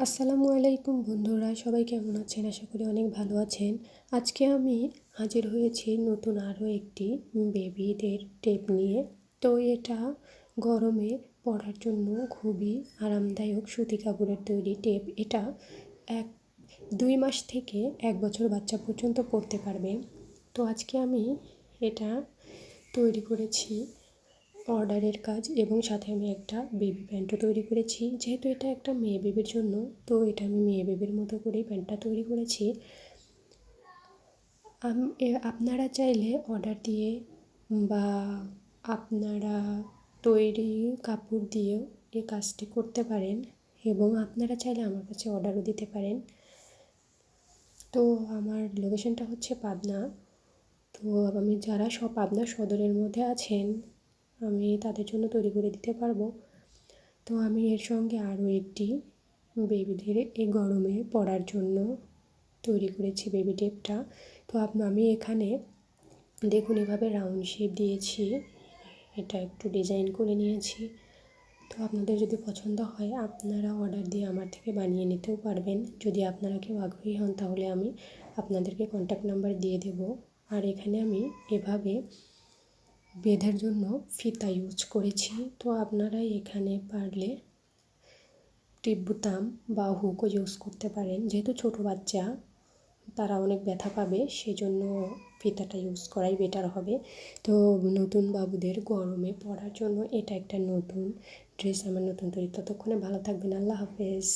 আসসালামু আলাইকুম বন্ধুরা, সবাই কেমন আছেন? আশা করি অনেক ভালো আছেন। আজকে আমি হাজির হয়েছি নতুন আরও একটি বেবিদের টেপ নিয়ে। তো এটা গরমে পরার জন্য খুবই আরামদায়ক সুতি কাপড়ের তৈরি টেপ। এটা 2 মাস থেকে 1 বছর বাচ্চা পর্যন্ত পরতে পারবে। তো আজকে আমি এটা তৈরি করেছি অর্ডারের কাজ, এবং সাথে আমি একটা বেবি প্যান্টও তৈরি করেছি। যেহেতু এটা একটা মেয়ে বেবির জন্য, তো এটা আমি মেয়ে বেবির মতো করেই প্যান্টটা তৈরি করেছি। আপনারা চাইলে অর্ডার দিয়ে বা আপনারা তৈরি কাপড় দিয়েও এই কাজটি করতে পারেন, এবং আপনারা চাইলে আমার কাছে অর্ডারও দিতে পারেন। তো আমার লোকেশনটা হচ্ছে পাবনা। তো আমি যারা পাবনা সদরের মধ্যে আছেন, আমি তাদের জন্য তৈরি করে দিতে পারবো। তো আমি এর সঙ্গে আরও একটি বেবিদের এই গরমে পরার জন্য তৈরি করেছি বেবি টেপটা। তো আমি এখানে দেখুন এভাবে রাউন্ড শেপ দিয়েছি, এটা একটু ডিজাইন করে নিয়েছি। তো আপনাদের যদি পছন্দ হয় আপনারা অর্ডার দিয়ে আমার থেকে বানিয়ে নিতেও পারবেন। যদি আপনারা কেউ আগ্রহী হন তাহলে আমি আপনাদেরকে কন্ট্যাক্ট নাম্বার দিয়ে দেব। আর এখানে আমি এভাবে বেঁধার জন্য ফিতা ইউজ করেছি। তো আপনারা এখানে পারলে টিপ বুতাম বা হুকও ইউজ করতে পারেন। যেহেতু ছোটো বাচ্চা, তারা অনেক ব্যথা পাবে, সেজন্য ফিতাটা ইউজ করাই বেটার হবে। তো নতুন বাবুদের গরমে পরার জন্য এটা একটা নতুন ড্রেস আমার নতুন তৈরি। ততক্ষণে ভালো থাকবেন। আল্লাহ হাফেজ।